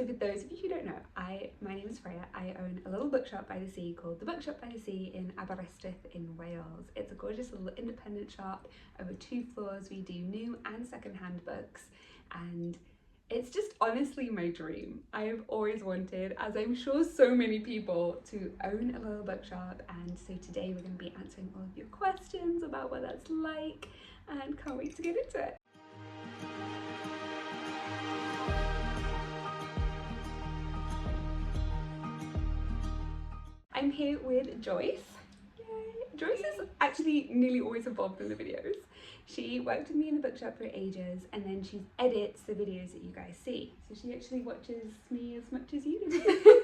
So for those of you who don't know, my name is Freya. I own a little bookshop by the sea called the Bookshop by the Sea in Aberystwyth in Wales. It's a gorgeous little independent shop over 2 floors. We do new and second-hand books, and it's just honestly my dream. I have always wanted, as I'm sure so many people, to own a little bookshop, and so today we're going to be answering all of your questions about what that's like, and can't wait to get into it. I'm here with Joyce. Yay. Joyce is actually nearly always involved in the videos. She worked with me in the bookshop for ages, and then she edits the videos that you guys see. So she actually watches me as much as you do.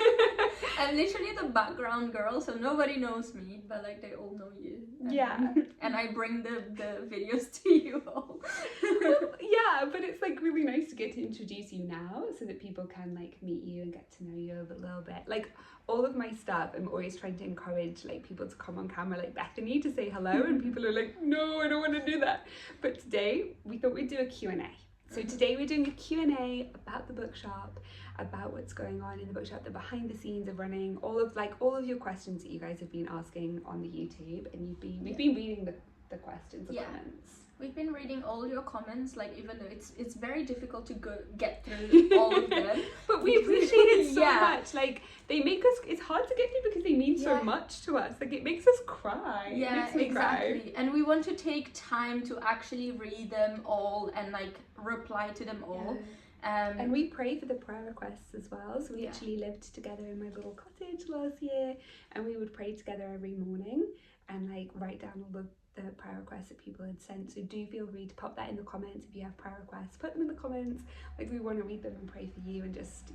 I'm literally the background girl, so nobody knows me, but like they all know you. Yeah. And I bring the videos to you all. Well, yeah, but it's like really nice to get to introduce you now so that people can like meet you and get to know you a little bit. Like all of my stuff, I'm always trying to encourage like people to come on camera like Bethany to say hello, and people are like, no, I don't want to do that. But today we thought we'd do a Q&A. So today we're doing a Q&A about the bookshop, about what's going on in the bookshop, the behind the scenes of running, all of your questions that you guys have been asking on the YouTube, and we've been reading the questions, the comments. We've been reading all your comments, like even though it's very difficult to get through all of them. But we appreciate it so much. Like they make us, it's hard to get through because they mean so much to us. Like it makes us cry. Yeah, it makes me exactly. Cry. And we want to take time to actually read them all and like reply to them all. And we pray for the prayer requests as well. So we actually lived together in my little cottage last year, and we would pray together every morning and like write down all the prayer requests that people had sent. So do feel free to pop that in the comments if you have prayer requests. Put them in the comments. Like we want to read them and pray for you, and just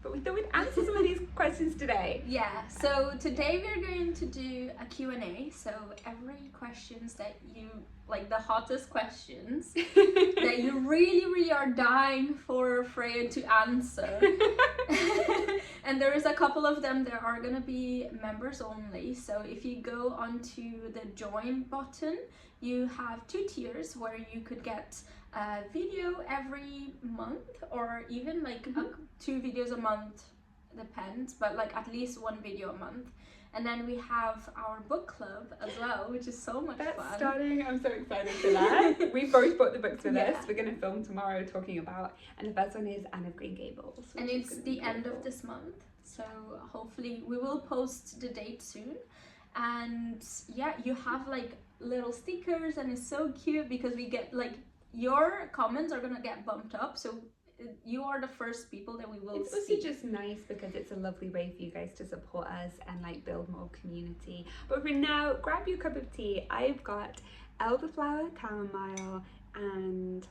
But we thought we'd answer some of these questions today. Yeah. So today we're going to do a Q&A. So every questions that you like, the hottest questions that you really are dying for Freya to answer. And there is a couple of them that are gonna be members only. So if you go onto the join button, you have 2 tiers where you could get a video every month, or even like 2 videos a month, depends, but like at least 1 video a month. And then we have our book club as well, which is so much fun. That's starting. I'm so excited for that. We both bought the books with us. We're going to film tomorrow talking about, and the first one is Anne of Green Gables. And it's the end of this month, so hopefully we will post the date soon. And yeah, you have like little stickers, and it's so cute because we get like, your comments are gonna get bumped up, so you are the first people that we will see. It's also just nice because it's a lovely way for you guys to support us and like build more community. But for now, grab your cup of tea. I've got elderflower, chamomile, and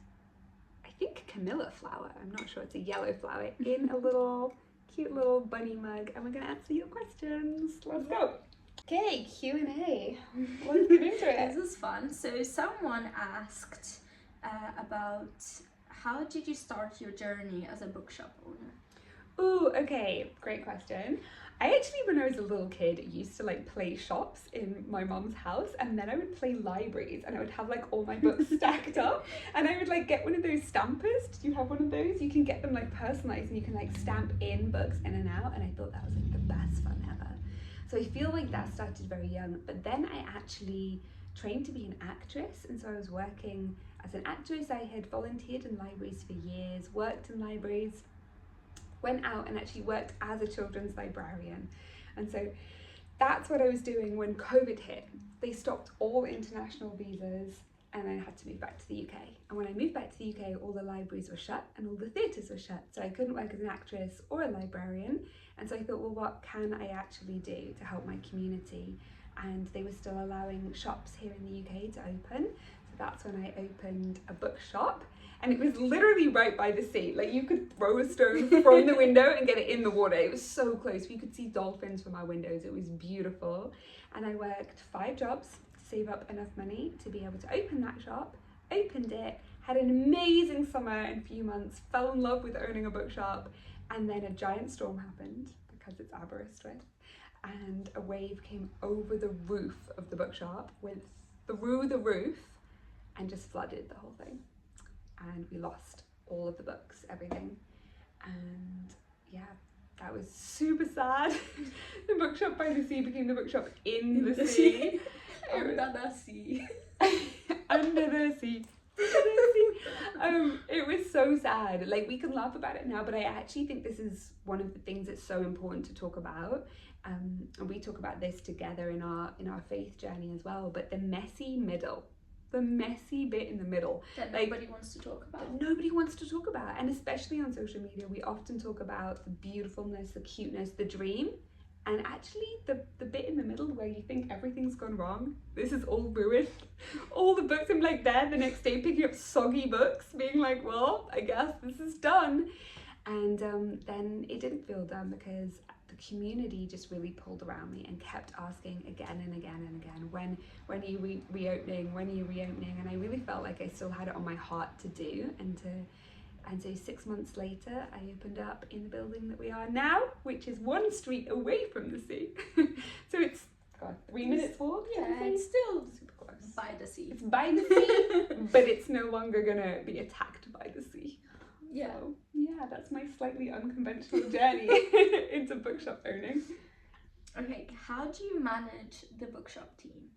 I think Camilla flower. I'm not sure, it's a yellow flower in a little cute little bunny mug, and we're gonna answer your questions. Let's go. Okay, Q&A. Let's get into it. This is fun. So someone asked about, how did you start your journey as a bookshop owner? Ooh, okay, great question. I actually, when I was a little kid, used to like play shops in my mom's house, and then I would play libraries, and I would have like all my books stacked up, and I would like get one of those stampers. Did you have one of those? You can get them like personalized, and you can like stamp in books in and out, and I thought that was like the best fun ever. So I feel like that started very young, but then I actually trained to be an actress, and so I was working as an actress. I had volunteered in libraries for years, worked in libraries, went out and actually worked as a children's librarian. And so that's what I was doing when COVID hit. They stopped all international visas, and I had to move back to the UK. And when I moved back to the UK, all the libraries were shut and all the theatres were shut. So I couldn't work as an actress or a librarian. And so I thought, well, what can I actually do to help my community? And they were still allowing shops here in the UK to open. So that's when I opened a bookshop. And it was literally right by the sea. Like you could throw a stone from the window and get it in the water. It was so close. We could see dolphins from our windows. It was beautiful. And I worked 5 jobs to save up enough money to be able to open that shop. Opened it, had an amazing summer in a few months, fell in love with owning a bookshop. And then a giant storm happened because it's Aberystwyth. And a wave came over the roof of the bookshop, went through the roof and just flooded the whole thing. And we lost all of the books, everything. And yeah, that was super sad. The bookshop by the sea became the bookshop in the sea. Under the sea. Under the sea. It was so sad. Like, we can laugh about it now, but I actually think this is one of the things that's so important to talk about. And we talk about this together in our faith journey as well. But the messy middle, the messy bit in the middle, that like, nobody wants to talk about. Nobody wants to talk about, and especially on social media, we often talk about the beautifulness, the cuteness, the dream. And actually, the bit in the middle where you think everything's gone wrong, this is all ruined. All the books, I'm like there the next day picking up soggy books, being like, well, I guess this is done. And then it didn't feel done because the community just really pulled around me and kept asking again and again and again, when are you reopening? When are you reopening? And I really felt like I still had it on my heart to do and so 6 months later, I opened up in the building that we are now, which is 1 street away from the sea. So it's 3 minutes walk. Yeah, it's still super close. by the sea. It's by the sea, but it's no longer gonna be attacked by the sea. Yeah. So, yeah, that's my slightly unconventional journey into bookshop owning. Okay, how do you manage the bookshop team?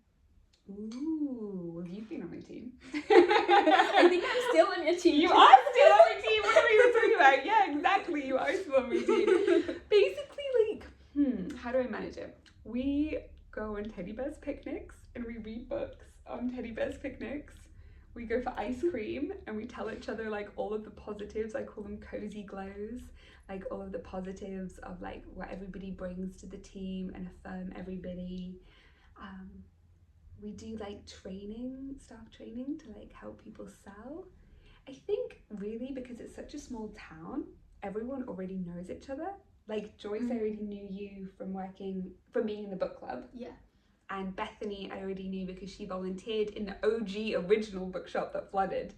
Ooh, well, you've been on my team. I think I'm still on your team. You are still on my team. What are we even talking about? Yeah, exactly. You are still on my team. Basically, like, how do I manage it? We go on teddy bears picnics and we read books on teddy bears picnics. We go for ice cream and we tell each other like all of the positives. I call them cozy glows. Like all of the positives of like what everybody brings to the team and affirm everybody. We do like staff training to like help people sell. I think really because it's such a small town, everyone already knows each other. Like Joyce, I already knew you from being in the book club. Yeah. And Bethany, I already knew because she volunteered in the OG original bookshop that flooded.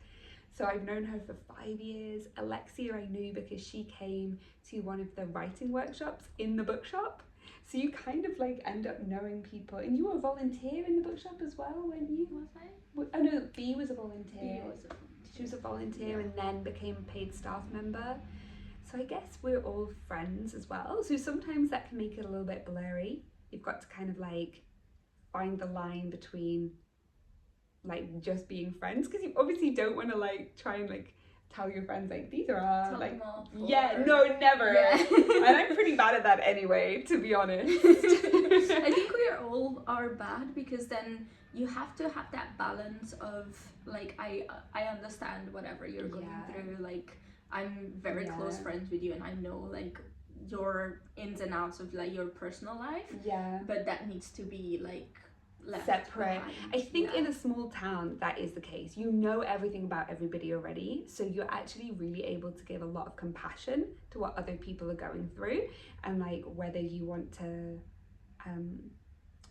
So I've known her for 5 years. Alexia, I knew because she came to one of the writing workshops in the bookshop. So you kind of like end up knowing people. And you were a volunteer in the bookshop as well, weren't you? Was I? Oh no, B was a volunteer. B was a volunteer. She was a volunteer, Yeah. and then became a paid staff member. So I guess we're all friends as well. So sometimes that can make it a little bit blurry. You've got to kind of like find the line between like just being friends, because you obviously don't want to like try and like tell your friends like these are our Tell like them off yeah, no, never. Yeah. And I'm pretty bad at that anyway, to be honest. I think we all are bad, because then you have to have that balance of like I understand whatever you're going through, like I'm very close friends with you and I know like your ins and outs of like your personal life, but that needs to be like left separate. behind. I think in a small town that is the case. You know everything about everybody already, so you're actually really able to give a lot of compassion to what other people are going through, and like whether you want to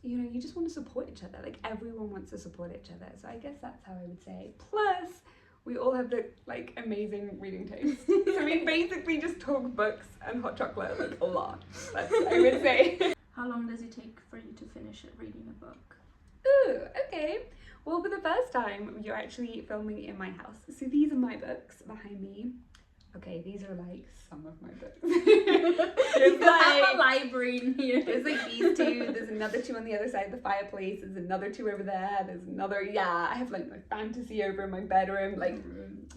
you just want to support each other. Like everyone wants to support each other, so I guess that's how I would say. Plus we all have the like amazing reading taste, so we basically just talk books and hot chocolate like a lot. That's I would say. How long does it take for you to finish reading a book? Ooh, okay. Well, for the first time, you're actually filming in my house. So these are my books behind me. Okay, these are like some of my books. You have a library in here. There's like these two, there's another two on the other side of the fireplace, there's another two over there, there's another, I have like my fantasy over in my bedroom, like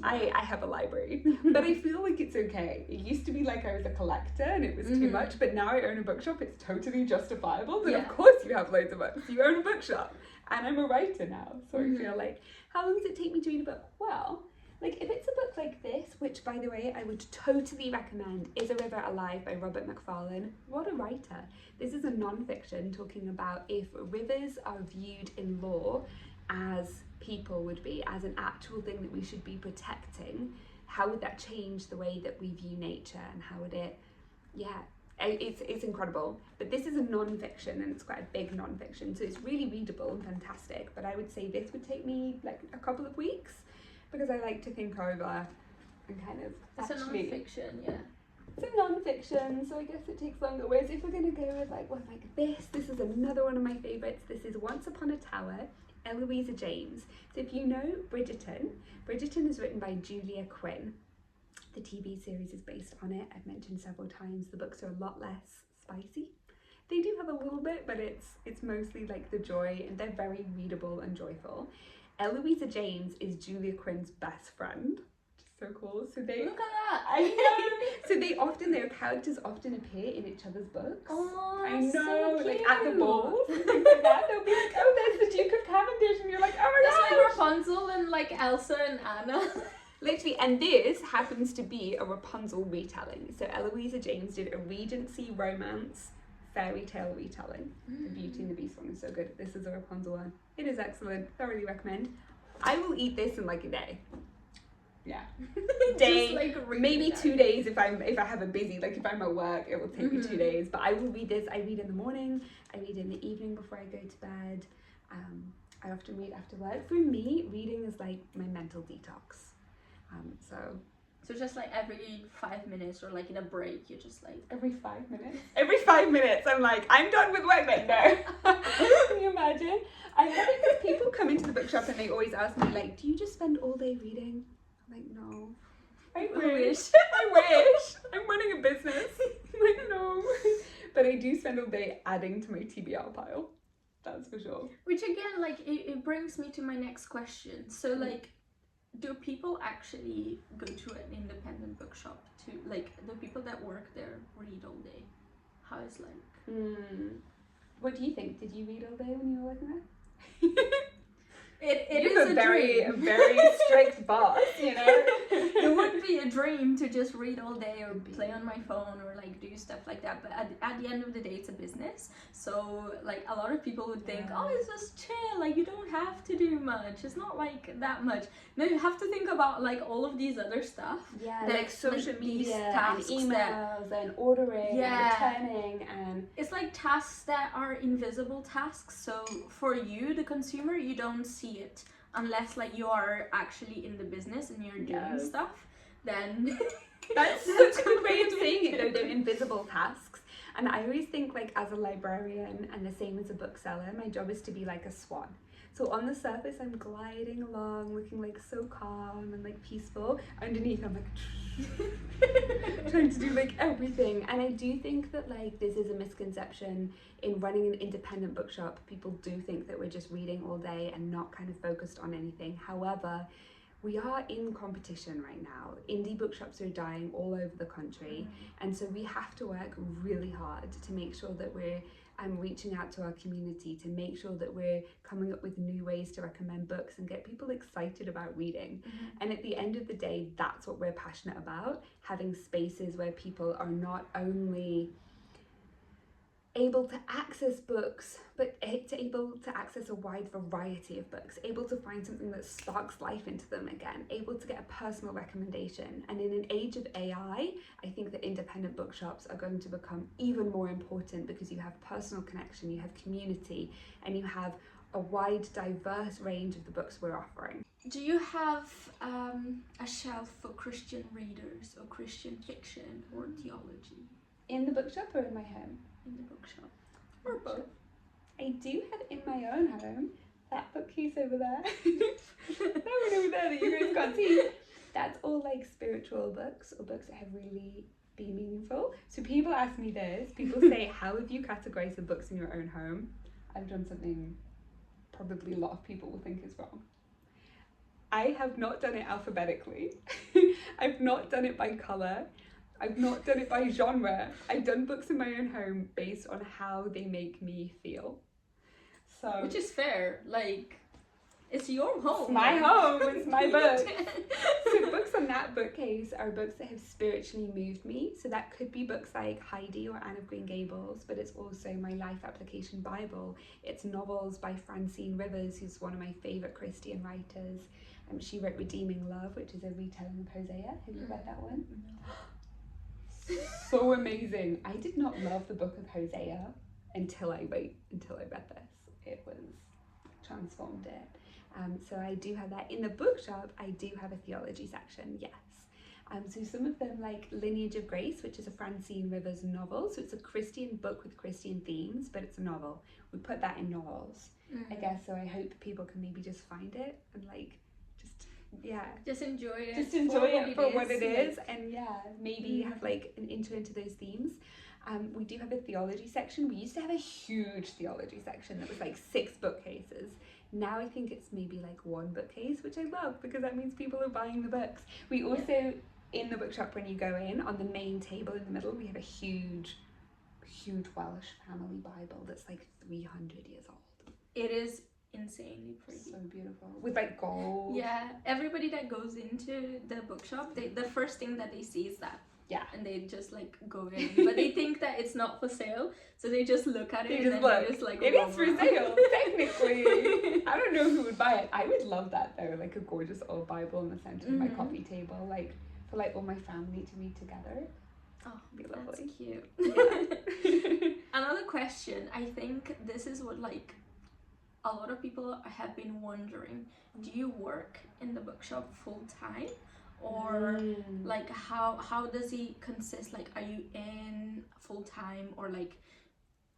I have a library. But I feel like it's okay. It used to be like I was a collector and it was too much, but now I own a bookshop, it's totally justifiable. But of course you have loads of books, you own a bookshop. And I'm a writer now, so I feel like, how long does it take me to read a book? Well, like if it's a book like this, which by the way I would totally recommend, Is a River Alive by Robert Macfarlane. What a writer. This is a non-fiction talking about if rivers are viewed in law as people would be, as an actual thing that we should be protecting, how would that change the way that we view nature, and how would it, it's incredible. But this is a non-fiction and it's quite a big non-fiction, so it's really readable and fantastic. But I would say this would take me like a couple of weeks, because I like to think over and kind of It's a non-fiction, It's a non-fiction, so I guess it takes longer. Whereas if we're going to go with like one like this is another one of my favourites. This is Once Upon a Tower, Eloisa James. So if you know Bridgerton is written by Julia Quinn. The TV series is based on it. I've mentioned several times the books are a lot less spicy. They do have a little bit, but it's mostly like the joy, and they're very readable and joyful. Eloisa James is Julia Quinn's best friend, which is so cool. So they Look at that. I know. So their characters often appear in each other's books. Oh, I that's know, so like cute. at the balls and things like that. They'll be like, oh, there's the Duke of Cavendish, and you're like, oh my It's gosh. like Rapunzel and like Elsa and Anna. Literally, and this happens to be a Rapunzel retelling. So Eloisa James did a Regency romance fairy tale retelling. The Beauty and the Beast one is so good. This is a Rapunzel one. It is excellent. Thoroughly recommend. I will eat this in like a day. Yeah. Day, Just, like, read maybe it 2 days if I have a busy, like if I'm at work, it will take me 2 Mhm. days. But I will read this. I read in the morning. I read in the evening before I go to bed. I often read after work. For me, reading is like my mental detox. So just like every 5 minutes or like in a break, you're just like... Every 5 minutes? Every 5 minutes, I'm like, I'm done with work then, no. Can you imagine? I love it because people come into the bookshop and they always ask me, like, do you just spend all day reading? I'm like, no. I wish. I wish. I'm running a business. I'm like, no. But I do spend all day adding to my TBR pile. That's for sure. Which again, like, it brings me to my next question. So, like, do people actually go to an independent bookshop to, like, the people that work there read all day? How is like... What do you think? Did you read all day when you were working there? It You're is a a very dream. strict boss, you know? It would be a dream to just read all day or play on my phone or like do stuff like that, but at the end of the day it's a business, so like a lot of people would think, oh, it's just chill, like you don't have to do much, it's not like that much. No, you have to think about like all of these other stuff, Yeah, that, like social like, these media and tasks emails and ordering Yeah. and returning and... it's like tasks that are invisible tasks, so for you, the consumer, you don't see it unless like you are actually in the business and you're doing Yes. stuff, then That's such a good way of saying it though, they're invisible tasks. And I always think like as a librarian and the same as a bookseller, my job is to be like a swan. So on the surface I'm gliding along looking like so calm and like peaceful. Underneath I'm like trying to do like everything. And I do think that like this is a misconception in running an independent bookshop. People do think that we're just reading all day and not kind of focused on anything. However, we are in competition right now. Indie bookshops are dying all over the country, and so we have to work really hard to make sure that we're reaching out to our community, to make sure that we're coming up with new ways to recommend books and get people excited about reading. And at the end of the day, that's what we're passionate about, having spaces where people are not only able to access books, but able to access a wide variety of books, able to find something that sparks life into them again, able to get a personal recommendation. And in an age of AI, I think that independent bookshops are going to become even more important because you have personal connection, you have community, and you have a wide, diverse range of the books we're offering. Do you have a shelf for Christian readers or Christian fiction or theology? In the bookshop or in my home? In the bookshop. Or both. I do have in my own home that bookcase over there. That one over there that you guys can't see. That's all like spiritual books or books that have really been meaningful. So people ask me this. People say, how have you categorized the books in your own home? I've done something probably a lot of people will think is wrong. I have not done it alphabetically. I've not done it by colour. I've not done it by genre. I've done books in my own home based on how they make me feel. So, which is fair, like, it's your home. It's my home, it's my book. So books on that bookcase are books that have spiritually moved me. So that could be books like Heidi or Anne of Green Gables, but it's also my Life Application Bible. It's novels by Francine Rivers, who's one of my favourite Christian writers. She wrote Redeeming Love, which is a retelling of Hosea. Have you read that one? So amazing. I did not love the book of Hosea until I read this. It was transformed it. So I do have that. In the bookshop, I do have a theology section, yes. So some of them, like Lineage of Grace, which is a Francine Rivers novel. So it's a Christian book with Christian themes, but it's a novel. We put that in novels, I guess. So I hope people can maybe just find it and like just Just enjoy it. Just enjoy it for what it is, and maybe have like an intro into those themes. We do have a theology section. We used to have a huge theology section that was like 6 bookcases. Now I think it's maybe like 1 bookcase, which I love because that means people are buying the books. We also, in the bookshop, when you go in, on the main table in the middle, we have a huge Welsh family Bible that's like 300 years old. It is insanely pretty. So beautiful. With like gold. Yeah, everybody that goes into the bookshop, the first thing that they see is that. Yeah. And they just like go in. But they think that it's not for sale, so they just look at it They and just then look. they just like It is for sale, technically. I don't know who would buy it. I would love that though, like a gorgeous old Bible in the center of my coffee table, like for like all my family to read together. Oh, be lovely. That's cute. Yeah. Another question, I think this is what like a lot of people have been wondering. Do you work in the bookshop full time? Or like how does it consist? Like, are you in full time, or like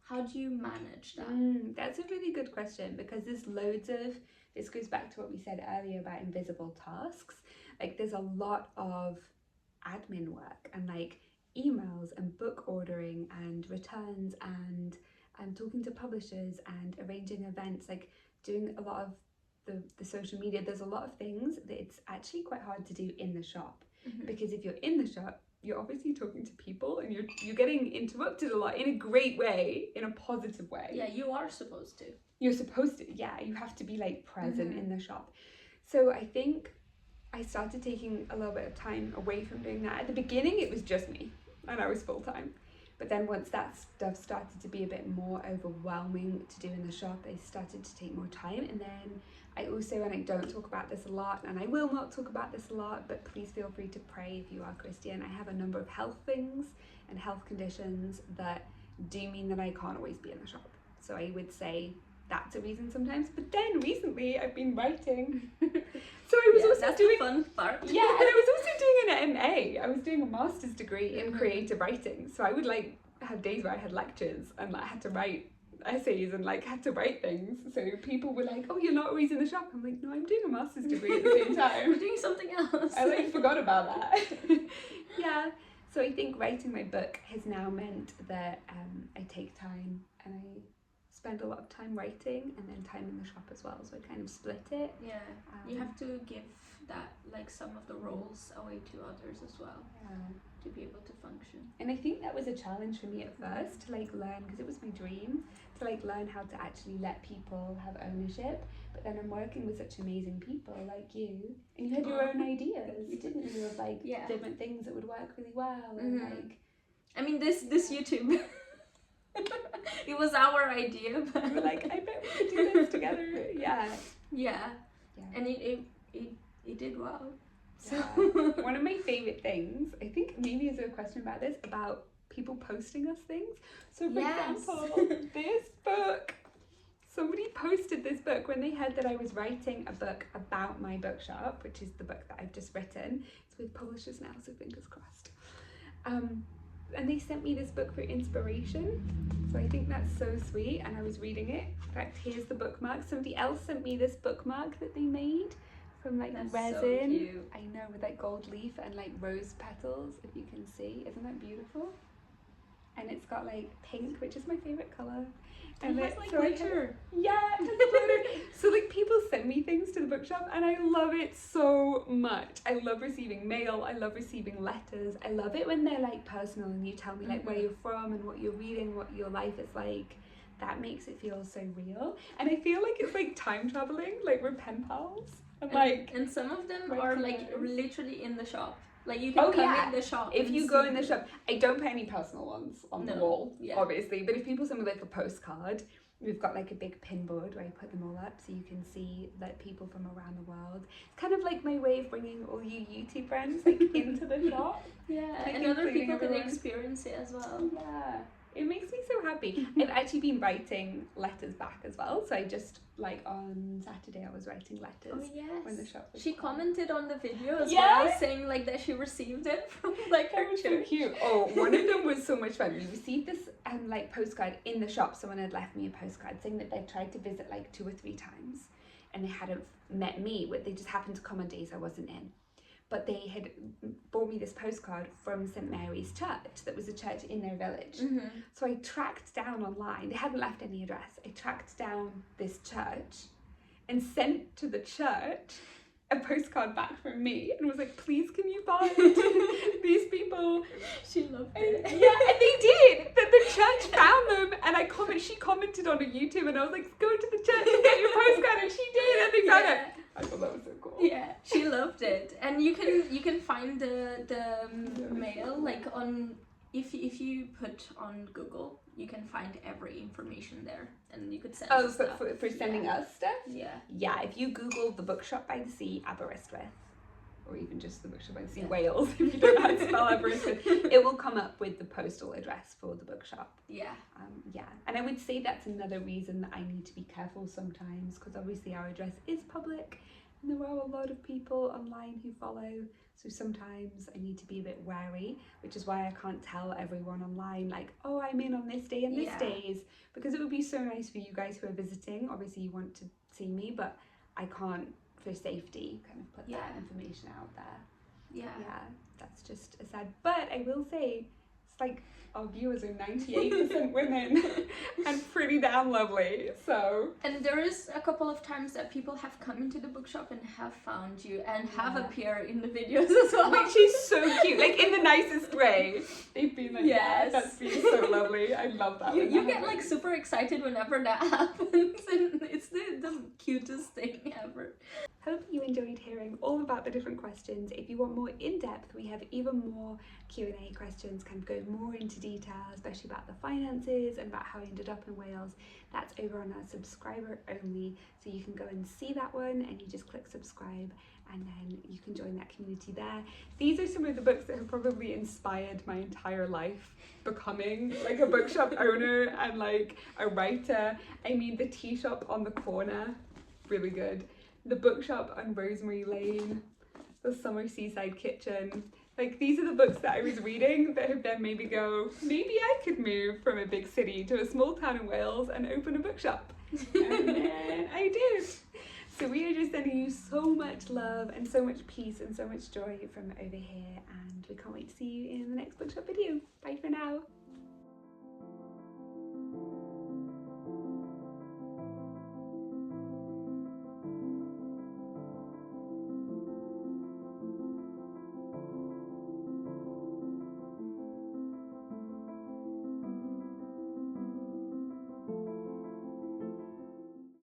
how do you manage that? That's a really good question, because there's loads of, this goes back to what we said earlier about invisible tasks. Like there's a lot of admin work and like emails and book ordering and returns and talking to publishers and arranging events, like doing a lot of the social media. There's a lot of things that it's actually quite hard to do in the shop, because if you're in the shop, you're obviously talking to people and you're getting interrupted a lot in a great way, in a positive way. Yeah, you are supposed to. You're supposed to, you have to be like present in the shop. So I think I started taking a little bit of time away from doing that. At the beginning it was just me and I was full time. But then once that stuff started to be a bit more overwhelming to do in the shop, I started to take more time. And then I also, and I don't talk about this a lot, and I will not talk about this a lot, but please feel free to pray if you are Christian. I have a number of health things and health conditions that do mean that I can't always be in the shop. So I would say that's a reason sometimes. But then recently I've been writing. So I was also doing the fun part. Yeah, and I was also doing an MA. I was doing a master's degree in creative writing. So I would like have days where I had lectures and like had to write essays and like had to write things. So people were like, "Oh, you're not always in the shop." I'm like, "No, I'm doing a master's degree at the same time. I'm doing something else." I like forgot about that. Yeah. So I think writing my book has now meant that I take time and I spend a lot of time writing and then time in the shop as well. So I kind of split it. Yeah. You have to give that like some of the roles away to others as well. Yeah. To be able to function. And I think that was a challenge for me at first to like learn, because it was my dream to like learn how to actually let people have ownership. But then I'm working with such amazing people like you, and you had your own ideas, didn't you, of like different things that would work really well. And like, I mean, this YouTube, it was our idea, but we were like, I bet we could do this together. Yeah. And it did well. So one of my favorite things, I think maybe is there a question about this, about people posting us things. So for example, this book, somebody posted this book when they heard that I was writing a book about my bookshop, which is the book that I've just written. It's with publishers now, so fingers crossed. And they sent me this book for inspiration. So I think that's so sweet, and I was reading it. In fact, here's the bookmark. Somebody else sent me this bookmark that they made from like resin. So cute. I know, with like gold leaf and like rose petals, if you can see. Isn't that beautiful? And it's got like pink, which is my favorite color. And it has like glitter. Yeah, it has glitter. So like people send me things to the bookshop and I love it so much. I love receiving mail. I love receiving letters. I love it when they're like personal and you tell me like where you're from and what you're reading, what your life is like. That makes it feel so real. And I feel like it's like time traveling, like we're pen pals. And some of them are like literally in the shop. Like you can come in the shop. If you go in the shop, I don't put any personal ones on the wall, Yeah. obviously. But if people send me like a postcard, we've got like a big pin board where I put them all up so you can see like people from around the world. It's kind of like my way of bringing all you YouTube friends like into the shop. Yeah, like and other people can everyone. experience it as well. Yeah. It makes me so happy. I've actually been writing letters back as well. So I just, like on Saturday, I was writing letters when the shop was She closed. commented on the video as well, saying like that she received it from like her That was church. so cute. Oh, one of them was so much fun. We received this like postcard in the shop. Someone had left me a postcard saying that they tried to visit like 2 or 3 times and they hadn't met me. They just happened to come on days I wasn't in. But they had bought me this postcard from St. Mary's Church that was a church in their village. So I tracked down online, they hadn't left any address, I tracked down this church and sent to the church a postcard back from me and was like, please can you find these people? She loved it. Yeah, and they did. That the church found them, and she commented on a YouTube, and I was like, go to the church and get your postcard, and she did, and they found it. I thought that was so cool. Yeah, she loved it. And you can find the mail like on, if you put on Google, you can find every information there, and you could send us stuff. For sending us stuff? Yeah, if you Google the Bookshop by the Sea, Aberystwyth, or even just the Bookshop by the Sea, Wales, if you don't know how to spell Aberystwyth, it will come up with the postal address for the bookshop. Yeah. And I would say that's another reason that I need to be careful sometimes, because obviously our address is public, and there are a lot of people online who follow, so sometimes I need to be a bit wary, which is why I can't tell everyone online, like, oh, I'm in on this day and this days, because it would be so nice for you guys who are visiting. Obviously you want to see me, but I can't, for safety, kind of put that information out there. Yeah, that's just a sad, but I will say, it's like our viewers are 98% women and pretty damn lovely, so. And there is a couple of times that people have come into the bookshop and have found you and have appeared in the videos as well. Which is so cute, like in the nicest way. They've been like, yes, that's been so lovely. I love that. You get like super excited whenever that happens, and it's the cutest thing ever. Hope you enjoyed hearing all about the different questions. If you want more in-depth, we have even more Q&A questions, kind of go more into detail, especially about the finances and about how I ended up in Wales. That's over on our subscriber only, so you can go and see that one, and you just click subscribe, and then you can join that community there. These are some of the books that have probably inspired my entire life, becoming like a bookshop owner and like a writer. I mean, the tea shop on the corner, really good. The bookshop on Rosemary Lane, the summer seaside kitchen. Like, these are the books that I was reading that have then made me go, maybe I could move from a big city to a small town in Wales and open a bookshop. And then I did. So we are just sending you so much love and so much peace and so much joy from over here, and we can't wait to see you in the next bookshop video. Bye for now.